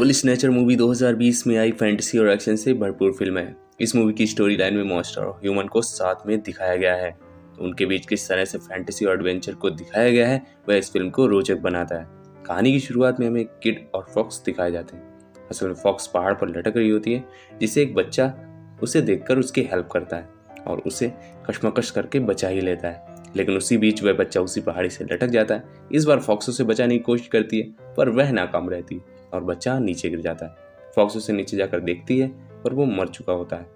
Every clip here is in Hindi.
सोल स्नैचर मूवी 2020 में आई फैंटेसी और एक्शन से भरपूर फिल्म है। इस मूवी की स्टोरी लाइन में मॉन्स्टर और ह्यूमन को साथ में दिखाया गया है, तो उनके बीच किस तरह से फैंटेसी और एडवेंचर को दिखाया गया है वह इस फिल्म को रोचक बनाता है। कहानी की शुरुआत में हमें किड और फॉक्स दिखाए जाते हैं। असल में फॉक्स पहाड़ पर लटक रही होती है, जिसे एक बच्चा उसे देखकर उसकी हेल्प करता है और उसे कशमकश करके बचा ही लेता है। लेकिन उसी बीच वह बच्चा उसी पहाड़ी से लटक जाता है। इस बार फॉक्स उसे बचाने की कोशिश करती है, पर वह नाकाम रहती है और बच्चा नीचे गिर जाता है। फॉक्स उसे नीचे जाकर देखती है, पर वो मर चुका होता है।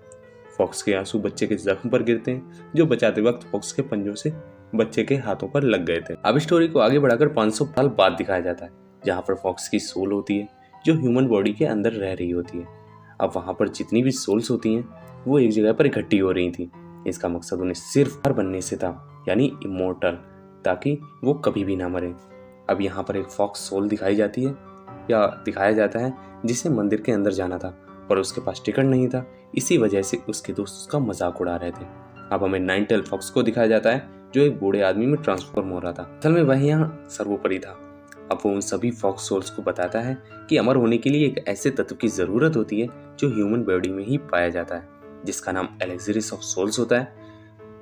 फॉक्स के आंसू बच्चे के जख्म पर गिरते हैं, जो बचाते वक्त फॉक्स के पंजों से बच्चे के हाथों पर लग गए थे। अब स्टोरी को आगे बढ़ाकर 500 साल बाद दिखाया जाता है, जहाँ पर फॉक्स की सोल होती है, जो ह्यूमन बॉडी के अंदर रह रही होती है। अब वहाँ पर जितनी भी सोल्स होती हैं, वो एक जगह पर इकट्ठी हो रही थी। इसका मकसद उन्हें सिर्फ हर बनने से था, यानी इमोर्टल, ताकि वो कभी भी ना मरे। अब यहाँ पर एक फॉक्स सोल दिखाई जाती है या दिखाया जाता है, जिसे मंदिर के अंदर जाना था, पर उसके पास टिकट नहीं था। इसी वजह से उसके दोस्त उसका मजाक उड़ा रहे थे। अब हमें नाइन टेल फॉक्स को दिखाया जाता है, जो एक बूढ़े आदमी में ट्रांसफॉर्म हो रहा था। असल में वह यहाँ सर्वोपरि था। अब वो उन सभी फॉक्स सोल्स को बताता है कि अमर होने के लिए एक ऐसे तत्व की जरूरत होती है जो ह्यूमन बॉडी में ही पाया जाता है, जिसका नाम एलेक्सिस ऑफ सोल्स होता है।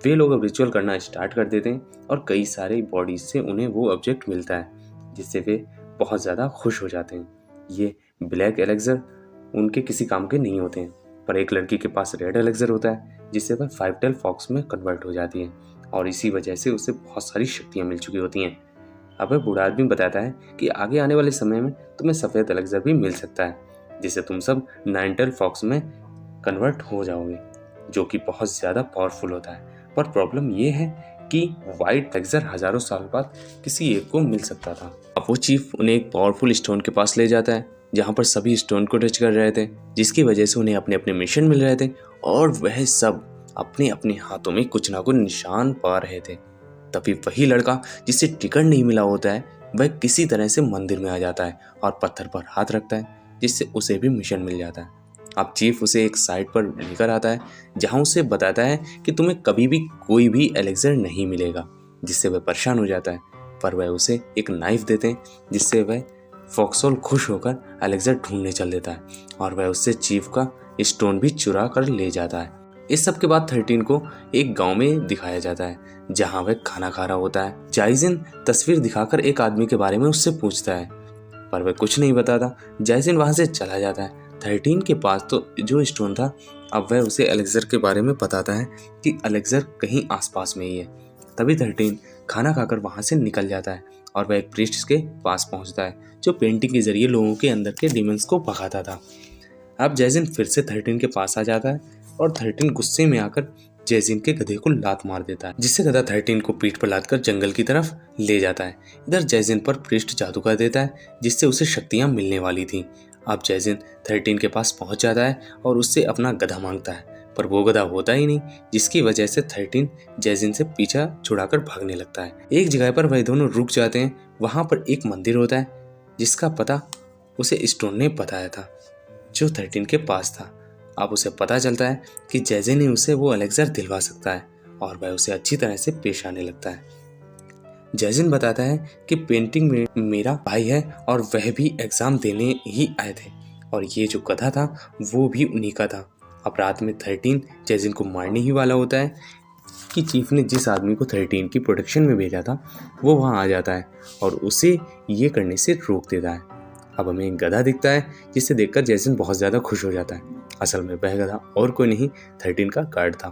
वे लोग अब रिचुअल करना स्टार्ट कर देते हैं और कई सारे बॉडीज से उन्हें वो ऑब्जेक्ट मिलता है, जिससे वे बहुत ज़्यादा खुश हो जाते हैं। ये ब्लैक एलेक्सर उनके किसी काम के नहीं होते हैं, पर एक लड़की के पास रेड एलेक्सर होता है, जिससे वह 5 टेल फॉक्स में कन्वर्ट हो जाती है और इसी वजह से उसे बहुत सारी शक्तियाँ मिल चुकी होती हैं। अब वह बूढ़ा आदमी बताता है कि आगे आने वाले समय में तुम्हें सफ़ेद एलेक्सर भी मिल सकता है, जिससे तुम सब 9 टेल फॉक्स में कन्वर्ट हो जाओगे, जो कि बहुत ज़्यादा पावरफुल होता है। पर प्रॉब्लम ये है कि वाइट एलेक्सर हजारों साल बाद किसी एक को मिल सकता था। अब वो चीफ उन्हें एक पावरफुल स्टोन के पास ले जाता है, जहाँ पर सभी स्टोन को टच कर रहे थे, जिसकी वजह से उन्हें अपने अपने मिशन मिल रहे थे और वह सब अपने अपने हाथों में कुछ ना कुछ निशान पा रहे थे। तभी वही लड़का जिसे टिकट नहीं मिला होता है, वह किसी तरह से मंदिर में आ जाता है और पत्थर पर हाथ रखता है, जिससे उसे भी मिशन मिल जाता है। अब चीफ उसे एक साइड पर लेकर आता है, जहां उसे बताता है कि तुम्हें कभी भी कोई भी एलेक्सर नहीं मिलेगा, जिससे वह परेशान हो जाता है। पर वह उसे एक नाइफ देते हैं, जिससे वह फॉक्सोल खुश होकर एलेक्सर ढूंढने चल देता है और वह उससे चीफ का स्टोन भी चुरा कर ले जाता है। इस सब के बाद 13 को एक गांव में दिखाया जाता है, जहां वह खाना खा रहा होता है। जाइजिन तस्वीर दिखाकर एक आदमी के बारे में उससे पूछता है, पर वह कुछ नहीं बताता। जाइजिन वहां से चला जाता है। 13 के पास तो जो स्टोन था, अब वह उसे एलेक्सर के बारे में बताता है कि एलेक्सर कहीं आसपास में ही है। तभी 13 खाना खाकर वहां से निकल जाता है और वह एक प्रीस्ट के पास पहुंचता है, जो पेंटिंग के जरिए लोगों के अंदर के डिमंस को भगाता था। अब जैजिन फिर से 13 के पास आ जाता है और 13 गुस्से में आकर जैजिन के गधे को लात मार देता है, जिससे गधा 13 को पीठ पर लादकर जंगल की तरफ ले जाता है। इधर जैजिन पर प्रीस्ट जादू कर देता है, जिससे उसे शक्तियां मिलने वाली थी। अब जैजिन 13 के पास पहुंच जाता है और उससे अपना गधा मांगता है, पर वो गधा होता ही नहीं, जिसकी वजह से 13 जैजिन से पीछा छुड़ाकर भागने लगता है। एक जगह पर वह दोनों रुक जाते हैं। वहां पर एक मंदिर होता है, जिसका पता उसे स्टोन ने बताया था, जो 13 के पास था। अब उसे पता चलता है कि जैजिन ही उसे वो एलेक्सर दिलवा सकता है और वह उसे अच्छी तरह से पेश आने लगता है। जैजिन बताता है कि पेंटिंग में मेरा भाई है और वह भी एग्जाम देने ही आए थे और ये जो गधा था वो भी उन्हीं का था। अब रात में 13 जैजिन को मारने ही वाला होता है कि चीफ ने जिस आदमी को 13 की प्रोटेक्शन में भेजा था वो वहाँ आ जाता है और उसे ये करने से रोक देता है। अब हमें एक गधा दिखता है, जिसे देखकर जैजिन बहुत ज़्यादा खुश हो जाता है। असल में वह गधा और कोई नहीं 13 का गार्ड था।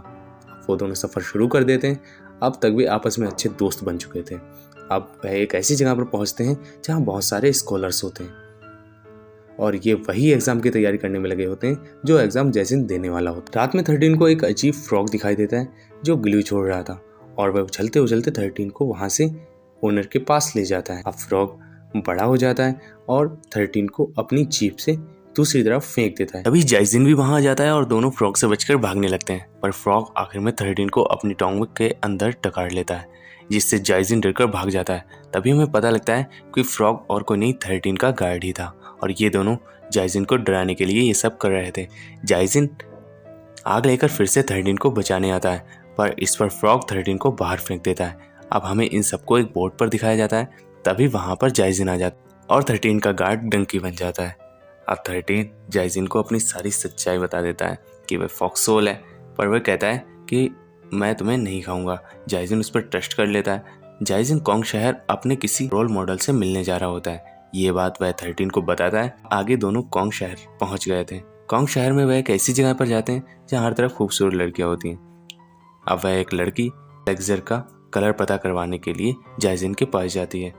वो दोनों सफ़र शुरू कर देते हैं। अब तक वे आपस में अच्छे दोस्त बन चुके थे। अब वह एक ऐसी जगह पर पहुंचते हैं जहां बहुत सारे स्कॉलर्स होते हैं और ये वही एग्ज़ाम की तैयारी करने में लगे होते हैं जो एग्ज़ाम जैजिन देने वाला होता है। रात में 13 को एक अजीब फ्रॉग दिखाई देता है, जो गिली छोड़ रहा था और वह उछलते उछलते 13 को वहाँ से ओनर के पास ले जाता है। अब फ्रॉग बड़ा हो जाता है और 13 को अपनी जीप से दूसरी तरफ फेंक देता है। तभी जैजिन भी वहां आ जाता है और दोनों फ्रॉग से बचकर भागने लगते हैं, पर फ्रॉग आखिर में 13 को अपनी टोंग के अंदर टकार लेता है, जिससे जैजिन डरकर भाग जाता है। तभी हमें पता लगता है कि फ्रॉग और कोई नहीं 13 का गार्ड ही था और ये दोनों जैजिन को डराने के लिए ये सब कर रहे थे। जैजिन आग लेकर फिर से 13 को बचाने आता है, पर इस पर फ्रॉग 13 को बाहर फेंक देता है। अब हमें इन सबको एक बोर्ड पर दिखाया जाता है। तभी वहां पर जैजिन आ जाता है और 13 का गार्ड डंकी बन जाता है। अब 13 जाइजिन को अपनी सारी सच्चाई बता देता है कि वह फॉक्सहोल है, पर वह कहता है कि मैं तुम्हें नहीं खाऊंगा। जाइजिन उस पर ट्रस्ट कर लेता है। जाइजिन कोंग शहर अपने किसी रोल मॉडल से मिलने जा रहा होता है। ये बात वह 13 को बताता है। आगे दोनों कोंग शहर पहुंच गए थे। कोंग शहर में वह एक ऐसी जगह पर जाते हैं जहाँ हर तरफ खूबसूरत लड़कियां होती हैं। अब वह एक लड़की एलेक्सर का कलर पता करवाने के लिए जाइजिन के पास जाती है,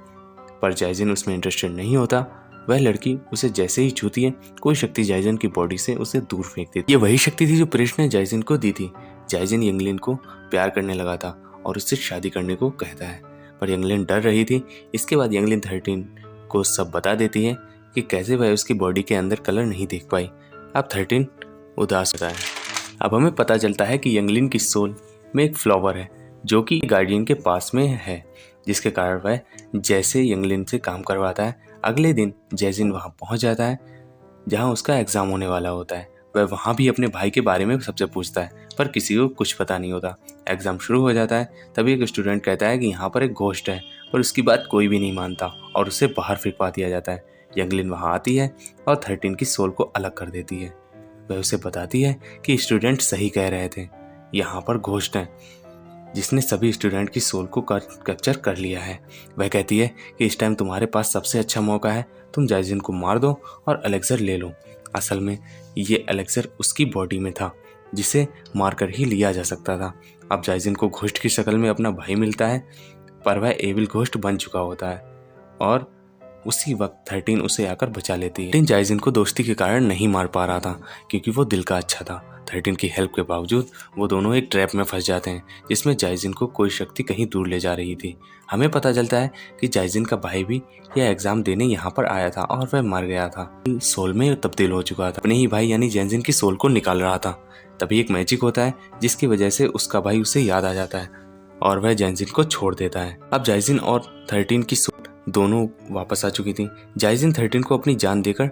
पर जाइजिन उसमें इंटरेस्टेड नहीं होता। वह लड़की उसे जैसे ही छूती है, कोई शक्ति जाइजिन की बॉडी से उसे दूर फेंक देती है। ये वही शक्ति थी जो प्रिश ने जाइजिन को दी थी। जाइजिन यंगलिन को प्यार करने लगा था और उससे शादी करने को कहता है, पर यंगलिन डर रही थी। इसके बाद यंगलिन 13 को सब बता देती है कि कैसे वह उसकी बॉडी के अंदर कलर नहीं देख पाई। अब 13 उदास होता है। अब हमें पता चलता है कि यंगलिन की सोल में एक फ्लावर है जो कि गार्डियन के पास में है, जिसके कारण वह जैसे यंगलिन से काम करवाता है। अगले दिन जाइजिन वहां पहुंच जाता है जहां उसका एग्जाम होने वाला होता है। वह वहां भी अपने भाई के बारे में सबसे पूछता है, पर किसी को कुछ पता नहीं होता। एग्जाम शुरू हो जाता है। तभी एक स्टूडेंट कहता है कि यहाँ पर एक घोस्ट है, पर उसकी बात कोई भी नहीं मानता और उसे बाहर फेंकवा दिया जाता है। यंगलिन वहां आती है और 13 की सोल को अलग कर देती है। वह उसे बताती है कि स्टूडेंट सही कह रहे थे, यहाँ पर घोस्ट है जिसने सभी स्टूडेंट की सोल को कैप्चर कर लिया है। वह कहती है कि इस टाइम तुम्हारे पास सबसे अच्छा मौका है, तुम जाइजिन को मार दो और एलेक्सर ले लो। असल में ये एलेक्सर उसकी बॉडी में था जिसे मारकर ही लिया जा सकता था। अब जाइजिन को घोस्ट की शक्ल में अपना भाई मिलता है, पर वह एविल घोस्ट बन चुका होता है और उसी वक्त 13 उसे आकर बचा लेती है। 13 जाइजिन को दोस्ती के कारण नहीं मार पा रहा था क्योंकि वो दिल का अच्छा था। 13 की हेल्प के बावजूद वो दोनों एक ट्रैप में फंस जाते हैं जिसमें जाइजिन को कोई शक्ति कहीं दूर ले जा रही थी। हमें पता चलता है कि जाइजिन का भाई भी यह एग्जाम देने यहाँ पर आया था और वह मर गया था, सोल में तब्दील हो चुका था। अपने ही भाई यानी जाइजिन की सोल को निकाल रहा था। तभी एक मैजिक होता है जिसकी वजह से उसका भाई उसे याद आ जाता है और वह जाइजिन को छोड़ देता है। अब जाइजिन और 13 की सोल दोनों वापस आ चुकी थी। जाइजिन 13 को अपनी जान देकर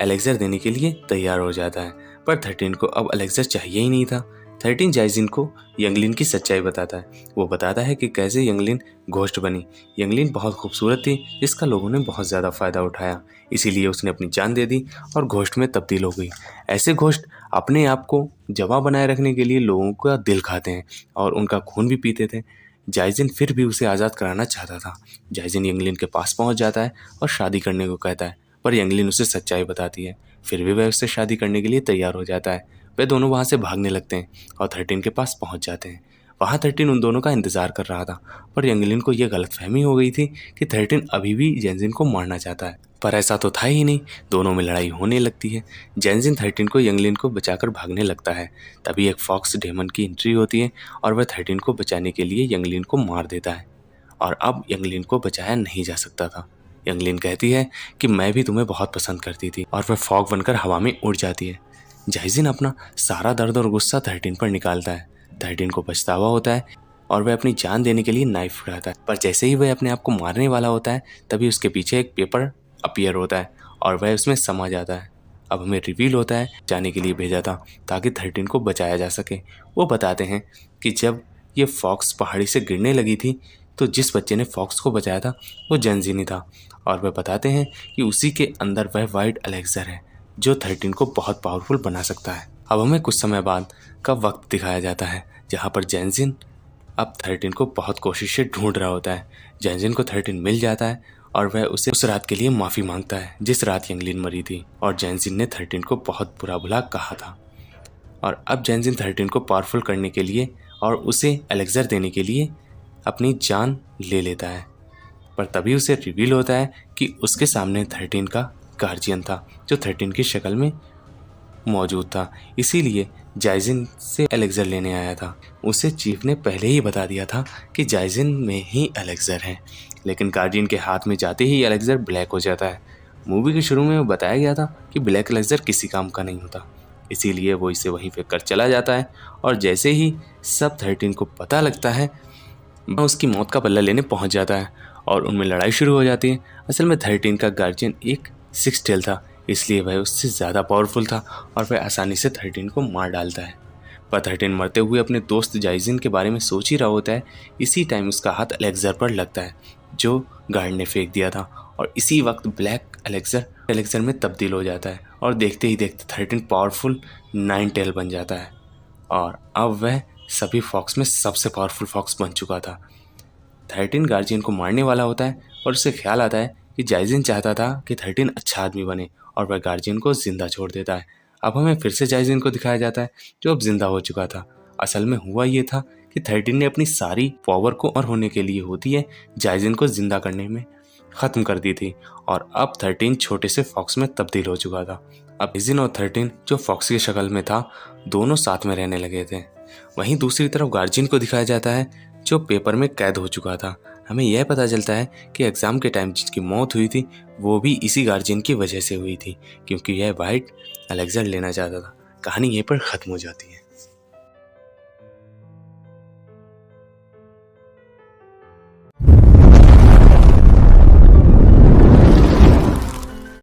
एलेक्सर देने के लिए तैयार हो जाता है, पर 13 को अब एलेक्सर चाहिए ही नहीं था। 13 जाइजिन को यंगलिन की सच्चाई बताता है। वो बताता है कि कैसे यंगलिन घोस्ट बनी। यंगलिन बहुत खूबसूरत थी जिसका लोगों ने बहुत ज़्यादा फ़ायदा उठाया, इसीलिए उसने अपनी जान दे दी और घोस्ट में तब्दील हो गई। ऐसे घोस्ट अपने आप को जमा बनाए रखने के लिए लोगों का दिल खाते हैं और उनका खून भी पीते थे। जाइजिन फिर भी उसे आज़ाद कराना चाहता था। जाइजिन यंगलिन के पास पहुंच जाता है और शादी करने को कहता है, पर यंगलिन उसे सच्चाई बताती है। फिर भी वह उससे शादी करने के लिए तैयार हो जाता है। वे दोनों वहां से भागने लगते हैं और 13 के पास पहुंच जाते हैं। वहां 13 उन दोनों का इंतजार कर रहा था, पर यंगलिन को यह गलतफहमी हो गई थी कि 13 अभी भी जाइजिन को मारना चाहता है, पर ऐसा तो था ही नहीं। दोनों में लड़ाई होने लगती है। जाइजिन 13 को यंगलिन को बचाकर भागने लगता है। तभी एक फॉक्स डेमन की एंट्री होती है और वह 13 को बचाने के लिए यंगलिन को मार देता है और अब यंगलिन को बचाया नहीं जा सकता था। यंगलिन कहती है कि मैं भी तुम्हें बहुत पसंद करती थी और वह फॉग बनकर हवा में उड़ जाती है। जाइजिन अपना सारा दर्द और गुस्सा 13 पर निकालता है। 13 को पछतावा होता है और वह अपनी जान देने के लिए नाइफ उठाता है, पर जैसे ही वह अपने आप को मारने वाला होता है तभी उसके पीछे एक पेपर अपीयर होता है और वह उसमें समा जाता है। अब हमें रिवील होता है जाने के लिए भेजा था ताकि 13 को बचाया जा सके। वो बताते हैं कि जब ये फॉक्स पहाड़ी से गिरने लगी थी तो जिस बच्चे ने फॉक्स को बचाया था वो जेनजिनी था और वह बताते हैं कि उसी के अंदर वह वाइट एलेक्सर है जो 13 को बहुत पावरफुल बना सकता है। अब हमें कुछ समय बाद का वक्त दिखाया जाता है जहाँ पर जेनजिन अब 13 को बहुत कोशिश से ढूंढ रहा होता है। जेनजिन को 13 मिल जाता है और वह उसे उस रात के लिए माफ़ी मांगता है जिस रात यंगलिन मरी थी और जेनजिन ने 13 को बहुत बुरा भला कहा था। और अब जेनजिन 13 को पावरफुल करने के लिए और उसे एलेक्सर देने के लिए अपनी जान ले लेता है, पर तभी उसे रिवील होता है कि उसके सामने 13 का गार्जियन था जो 13 की शक्ल में मौजूद था। इसीलिए जाइजिन से एलेक्सर लेने आया था। उसे चीफ ने पहले ही बता दिया था कि जाइजिन में ही एलेक्सर है, लेकिन गार्जियन के हाथ में जाते ही एलेक्सर ब्लैक हो जाता है। मूवी के शुरू में बताया गया था कि ब्लैक एलेक्सर किसी काम का नहीं होता, इसीलिए वो इसे वहीं फेंक कर चला जाता है और जैसे ही सब 13 को पता लगता है वह उसकी मौत का बदला लेने पहुंच जाता है और उनमें लड़ाई शुरू हो जाती है। असल में 13 का गार्जियन एक 6 टेल था, इसलिए वह उससे ज़्यादा पावरफुल था और वह आसानी से 13 को मार डालता है। पर 13 मरते हुए अपने दोस्त जाइजिन के बारे में सोच ही रहा होता है। इसी टाइम उसका हाथ एलेक्सर पर लगता है जो गार्ड ने फेंक दिया था और इसी वक्त ब्लैक एलेक्सर में तब्दील हो जाता है और देखते ही देखते 13 पावरफुल नाइन टेल बन जाता है और अब वह सभी फॉक्स में सबसे पावरफुल फॉक्स बन चुका था। 13 गार्जियन को मारने वाला होता है और उसे ख्याल आता है कि जाइजिन चाहता था कि 13 अच्छा आदमी बने और वह गार्जियन को जिंदा छोड़ देता है। अब हमें फिर से जाइजिन को दिखाया जाता है जो अब जिंदा हो चुका था। असल में हुआ ये था कि 13 ने अपनी सारी पावर को और होने के लिए होती है जाइजिन को जिंदा करने में ख़त्म कर दी थी और अब 13 छोटे से फॉक्स में तब्दील हो चुका था। अब जाइजिन और 13 जो फॉक्स की शक्ल में था दोनों साथ में रहने लगे थे। वहीं दूसरी तरफ गार्जियन को दिखाया जाता है जो पेपर में कैद हो चुका था। हमें यह पता चलता है कि एग्ज़ाम के टाइम जिसकी मौत हुई थी वो भी इसी गार्जियन की वजह से हुई थी क्योंकि यह वाइट एलेक्सर लेना चाहता था। कहानी यहीं पर ख़त्म हो जाती है।